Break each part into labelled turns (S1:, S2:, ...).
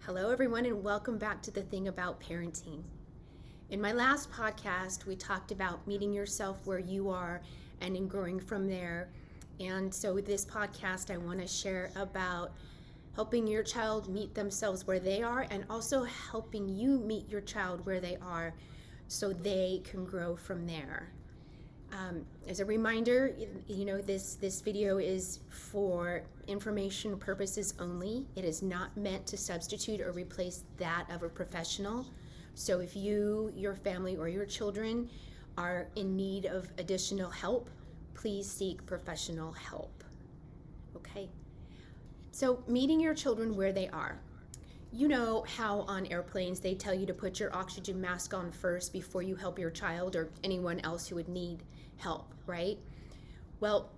S1: Hello, everyone, and welcome back to The Thing About Parenting. In my last podcast, we talked about meeting yourself where you are and in growing from there. And so, with this podcast, I want to share about helping your child meet themselves where they are and also helping you meet your child where they are so they can grow from there. As a reminder, this video is for information purposes only. It is not meant to substitute or replace that of a professional. So if you, your family, or your children are in need of additional help, please seek professional help. Okay. So meeting your children where they are. You know how on airplanes they tell you to put your oxygen mask on first before you help your child or anyone else who would need help, right? Well,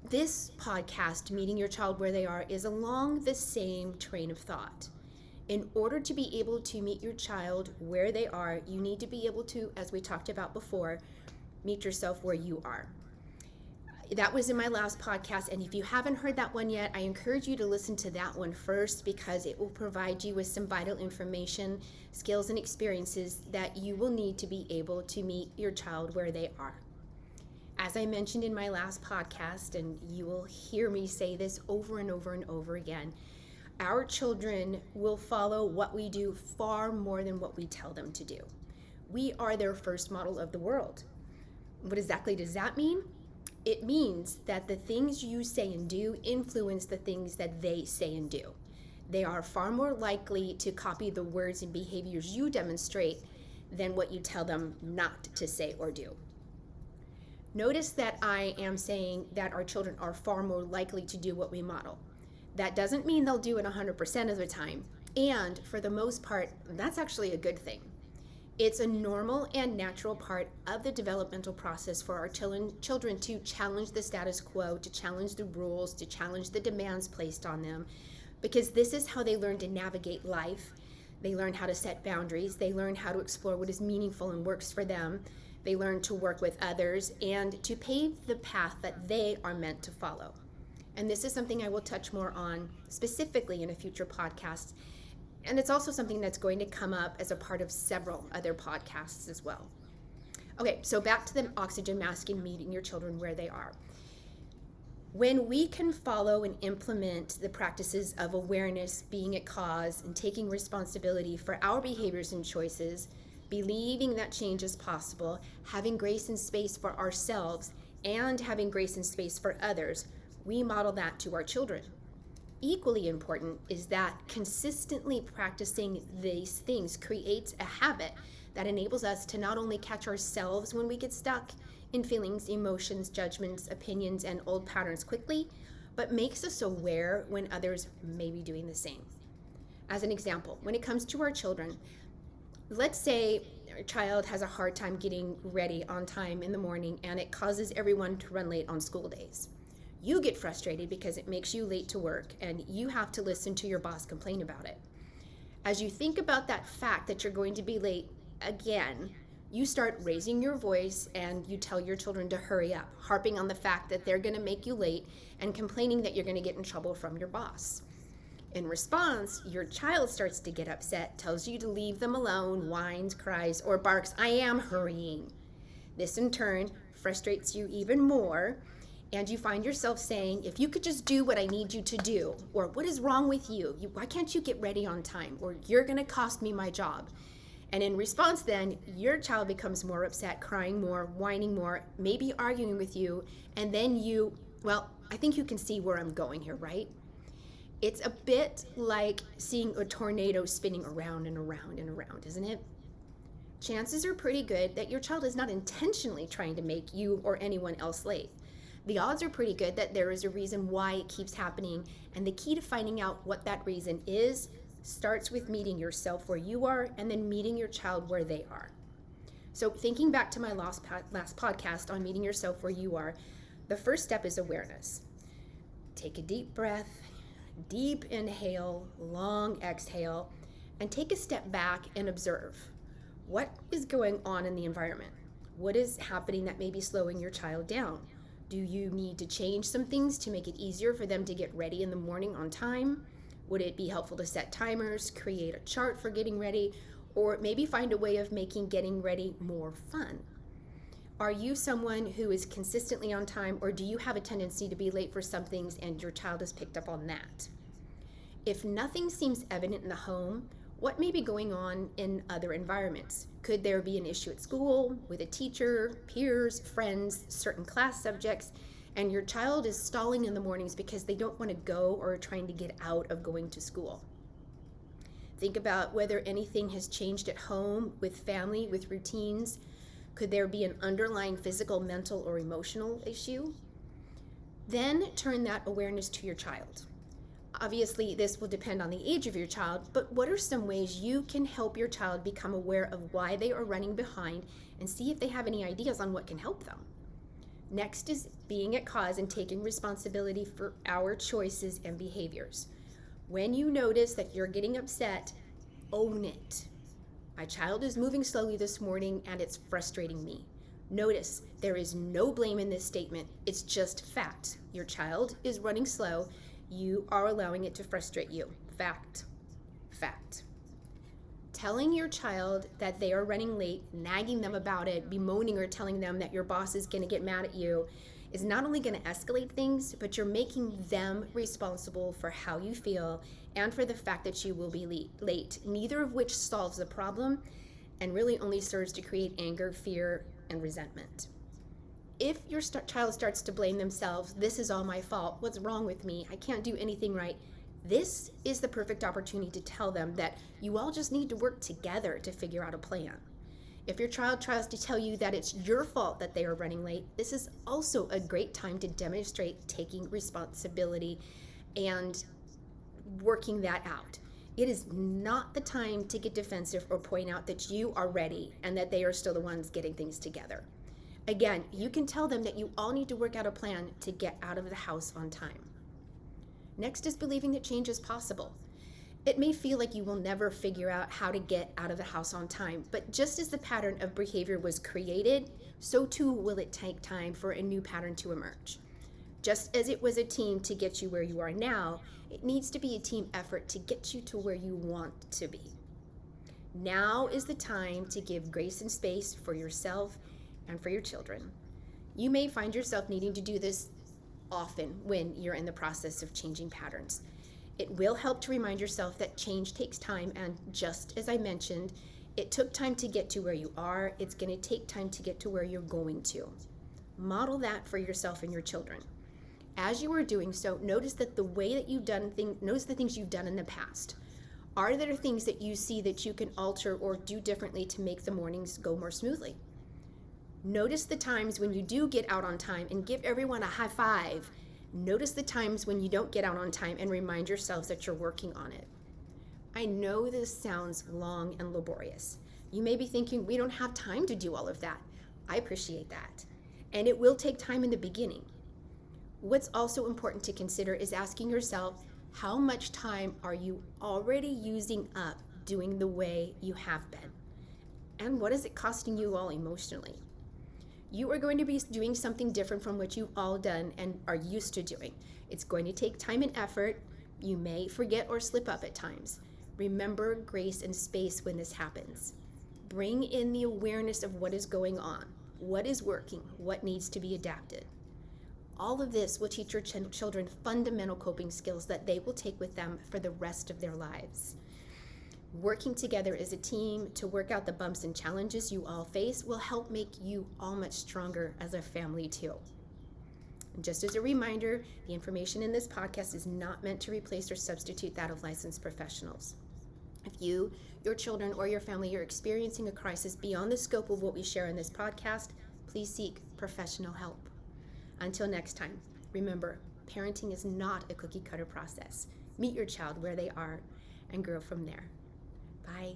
S1: this podcast, Meeting Your Child Where They Are, is along the same train of thought. In order to be able to meet your child where they are, you need to be able to, as we talked about before, meet yourself where you are. That was in my last podcast, and if you haven't heard that one yet, I encourage you to listen to that one first because it will provide you with some vital information, skills, and experiences that you will need to be able to meet your child where they are. As I mentioned in my last podcast, and you will hear me say this over and over and over again, our children will follow what we do far more than what we tell them to do. We are their first model of the world. What exactly does that mean? It means that the things you say and do influence the things that they say and do. They are far more likely to copy the words and behaviors you demonstrate than what you tell them not to say or do. Notice that I am saying that our children are far more likely to do what we model. That doesn't mean they'll do it 100% of the time. And for the most part, that's actually a good thing. It's a normal and natural part of the developmental process for our children to challenge the status quo, to challenge the rules, to challenge the demands placed on them, because this is how they learn to navigate life. They learn how to set boundaries. They learn how to explore what is meaningful and works for them. They learn to work with others and to pave the path that they are meant to follow. And this is something I will touch more on specifically in a future podcast. And it's also something that's going to come up as a part of several other podcasts as well. Okay, so back to the oxygen mask and meeting your children where they are. When we can follow and implement the practices of awareness, being at cause, and taking responsibility for our behaviors and choices, believing that change is possible, having grace and space for ourselves, and having grace and space for others, we model that to our children. Equally important is that consistently practicing these things creates a habit that enables us to not only catch ourselves when we get stuck in feelings, emotions, judgments, opinions, and old patterns quickly, but makes us aware when others may be doing the same. As an example, when it comes to our children, let's say our child has a hard time getting ready on time in the morning and it causes everyone to run late on school days. You get frustrated because it makes you late to work and you have to listen to your boss complain about it. As you think about that fact that you're going to be late again, you start raising your voice and you tell your children to hurry up, harping on the fact that they're going to make you late and complaining that you're going to get in trouble from your boss. In response, your child starts to get upset, tells you to leave them alone, whines, cries, or barks, "I am hurrying." This in turn frustrates you even more. And you find yourself saying, "If you could just do what I need you to do," or "What is wrong with you? Why can't you get ready on time?" or "You're going to cost me my job." And in response then, your child becomes more upset, crying more, whining more, maybe arguing with you. And then I think you can see where I'm going here, right? It's a bit like seeing a tornado spinning around and around and around, isn't it? Chances are pretty good that your child is not intentionally trying to make you or anyone else late. The odds are pretty good that there is a reason why it keeps happening, and the key to finding out what that reason is starts with meeting yourself where you are and then meeting your child where they are. So thinking back to my last podcast on meeting yourself where you are, the first step is awareness. Take a deep breath, deep inhale, long exhale, and take a step back and observe. What is going on in the environment? What is happening that may be slowing your child down? Do you need to change some things to make it easier for them to get ready in the morning on time? Would it be helpful to set timers, create a chart for getting ready, or maybe find a way of making getting ready more fun? Are you someone who is consistently on time, or do you have a tendency to be late for some things and your child has picked up on that? If nothing seems evident in the home, what may be going on in other environments? Could there be an issue at school, with a teacher, peers, friends, certain class subjects, and your child is stalling in the mornings because they don't want to go or are trying to get out of going to school? Think about whether anything has changed at home, with family, with routines. Could there be an underlying physical, mental, or emotional issue? Then turn that awareness to your child. Obviously, this will depend on the age of your child, but what are some ways you can help your child become aware of why they are running behind and see if they have any ideas on what can help them? Next is being at cause and taking responsibility for our choices and behaviors. When you notice that you're getting upset, own it. My child is moving slowly this morning and it's frustrating me. Notice there is no blame in this statement. It's just fact. Your child is running slow. You are allowing it to frustrate you. Fact. Fact. Telling your child that they are running late, nagging them about it, bemoaning or telling them that your boss is going to get mad at you is not only going to escalate things, but you're making them responsible for how you feel and for the fact that you will be late, neither of which solves the problem and really only serves to create anger, fear, and resentment. If your child starts to blame themselves, this is all my fault, what's wrong with me, I can't do anything right, this is the perfect opportunity to tell them that you all just need to work together to figure out a plan. If your child tries to tell you that it's your fault that they are running late, this is also a great time to demonstrate taking responsibility and working that out. It is not the time to get defensive or point out that you are ready and that they are still the ones getting things together. Again, you can tell them that you all need to work out a plan to get out of the house on time. Next is believing that change is possible. It may feel like you will never figure out how to get out of the house on time, but just as the pattern of behavior was created, so too will it take time for a new pattern to emerge. Just as it was a team to get you where you are now, it needs to be a team effort to get you to where you want to be. Now is the time to give grace and space for yourself and for your children. You may find yourself needing to do this often when you're in the process of changing patterns. It will help to remind yourself that change takes time, and just as I mentioned, it took time to get to where you are. It's going to take time to get to where you're going to. Model that for yourself and your children. As you are doing so, notice that the way that you've done things, notice the things you've done in the past. Are there things that you see that you can alter or do differently to make the mornings go more smoothly? Notice the times when you do get out on time and give everyone a high five. Notice the times when you don't get out on time and remind yourselves that you're working on it. I know this sounds long and laborious. You may be thinking, we don't have time to do all of that. I appreciate that. And it will take time in the beginning. What's also important to consider is asking yourself, how much time are you already using up doing the way you have been? And what is it costing you all emotionally? You are going to be doing something different from what you've all done and are used to doing. It's going to take time and effort. You may forget or slip up at times. Remember grace and space when this happens. Bring in the awareness of what is going on, what is working, what needs to be adapted. All of this will teach your children fundamental coping skills that they will take with them for the rest of their lives. Working together as a team to work out the bumps and challenges you all face will help make you all much stronger as a family too. And just as a reminder, the information in this podcast is not meant to replace or substitute that of licensed professionals. If you, your children, or your family are experiencing a crisis beyond the scope of what we share in this podcast, please seek professional help. Until next time, remember, parenting is not a cookie-cutter process. Meet your child where they are and grow from there. Bye.